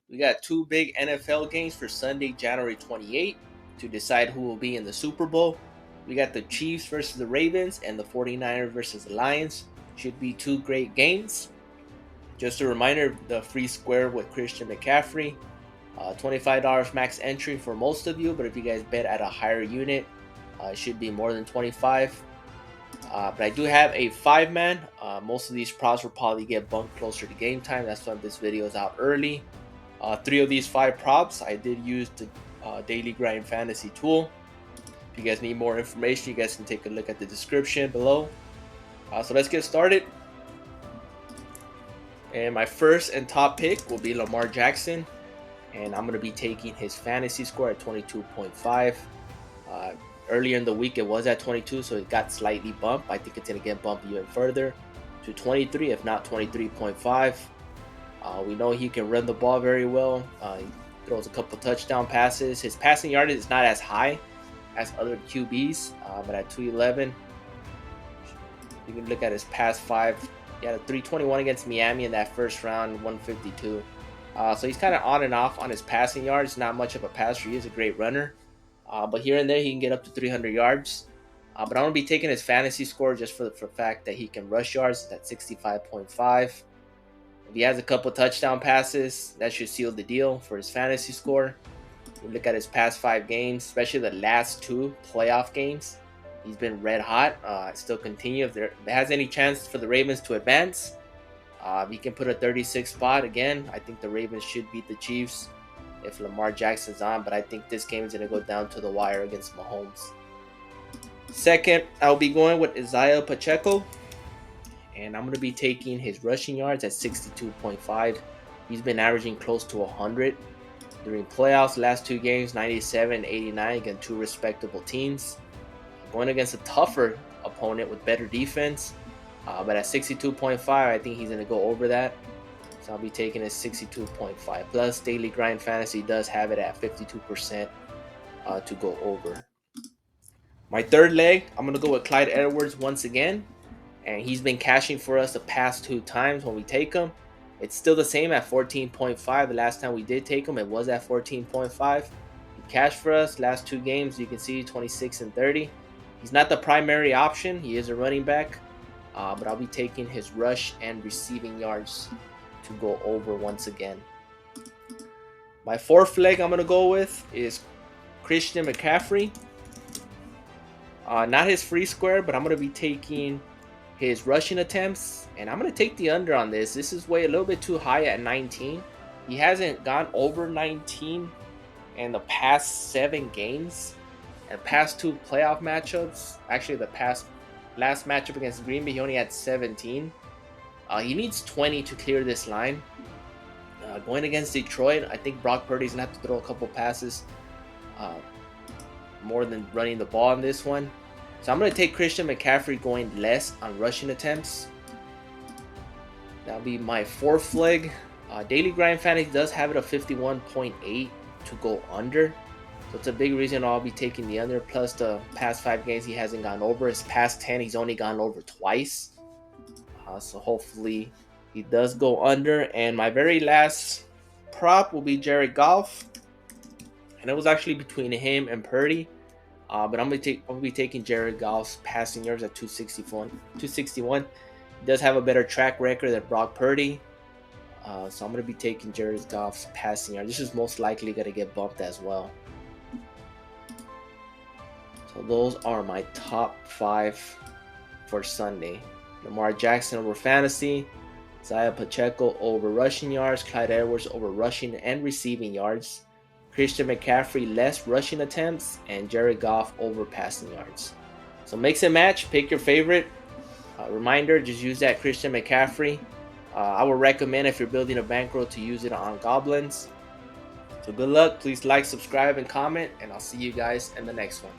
We got two big NFL games for Sunday, January 28th to decide who will be in the Super Bowl. We got the Chiefs versus the Ravens and the 49ers versus the Lions. Should be two great games. Just a reminder, the free square with Christian McCaffrey. $25 max entry for most of you, but if you guys bet at a higher unit, it should be more than 25. But I do have a 5-man. Most of these props will probably get bumped closer to game time. That's why this video is out early. 3 of these 5 props I did use the Daily Grind Fantasy tool. If you guys need more information, you guys can take a look at the description below. So let's get started. And my first and top pick will be Lamar Jackson, and I'm going to be taking his fantasy score at 22.5. Earlier in the week it was at 22, so it got slightly bumped. I think it's going to get bumped even further to 23, if not 23.5. We know he can run the ball very well. He throws a couple touchdown passes. His passing yardage is not as high as other QBs, but at 211, you can look at his past 5. He had a 321 against Miami in that first round, 152. So he's kind of on and off on his passing yards. Not much of a passer. He is a great runner. But here and there, he can get up to 300 yards. But I'm going to be taking his fantasy score just for the fact that he can rush yards at 65.5. If he has a couple touchdown passes, that should seal the deal for his fantasy score. We look at his past 5 games, especially the last 2 playoff games. He's been red hot. Still continue. If there has any chance for the Ravens to advance, he can put a 36 spot again. I think the Ravens should beat the Chiefs if Lamar Jackson's on, but I think this game is going to go down to the wire against Mahomes. Second, I'll be going with Isaiah Pacheco, and I'm going to be taking his rushing yards at 62.5. He's been averaging close to 100 during playoffs. Last 2 games, 97, 89 against 2 respectable teams. Going against a tougher opponent with better defense, but at 62.5, I think he's going to go over that. So I'll be taking a 62.5. Plus, Daily Grind Fantasy does have it at 52% to go over. My third leg, I'm going to go with Clyde Edwards once again. And he's been cashing for us the past 2 times when we take him. It's still the same at 14.5. The last time we did take him, it was at 14.5. He cashed for us last 2 games. You can see 26 and 30. He's not the primary option. He is a running back. But I'll be taking his rush and receiving yards to go over once again. My fourth leg I'm going to go with is Christian McCaffrey. Not his free square, but I'm going to be taking his rushing attempts, and I'm going to take the under on this. This is way a little bit too high at 19. He hasn't gone over 19 in the past 7 games and past 2 playoff matchups. Actually, the last matchup against Green Bay, he only had 17. He needs 20 to clear this line. Going against Detroit, I think Brock Purdy's going to have to throw a couple passes more than running the ball on this one. So I'm going to take Christian McCaffrey going less on rushing attempts. That'll be my fourth leg. Daily Grind Fantasy does have it a 51.8 to go under. So it's a big reason I'll be taking the under. Plus the past 5 games he hasn't gone over. His past 10 he's only gone over twice. So hopefully he does go under. And my very last prop will be Jared Goff. And it was actually between him and Purdy. But I'm gonna be taking Jared Goff's passing yards at 261. He does have a better track record than Brock Purdy. So I'm gonna be taking Jared Goff's passing yards. This is most likely gonna get bumped as well. So those are my top 5 for Sunday. Lamar Jackson over fantasy, Isaiah Pacheco over rushing yards, Clyde Edwards over rushing and receiving yards, Christian McCaffrey less rushing attempts, and Jared Goff over passing yards. So mix and match, pick your favorite. Reminder, just use that Christian McCaffrey. I would recommend if you're building a bankroll to use it on Goblins. So good luck, please like, subscribe, and comment, and I'll see you guys in the next one.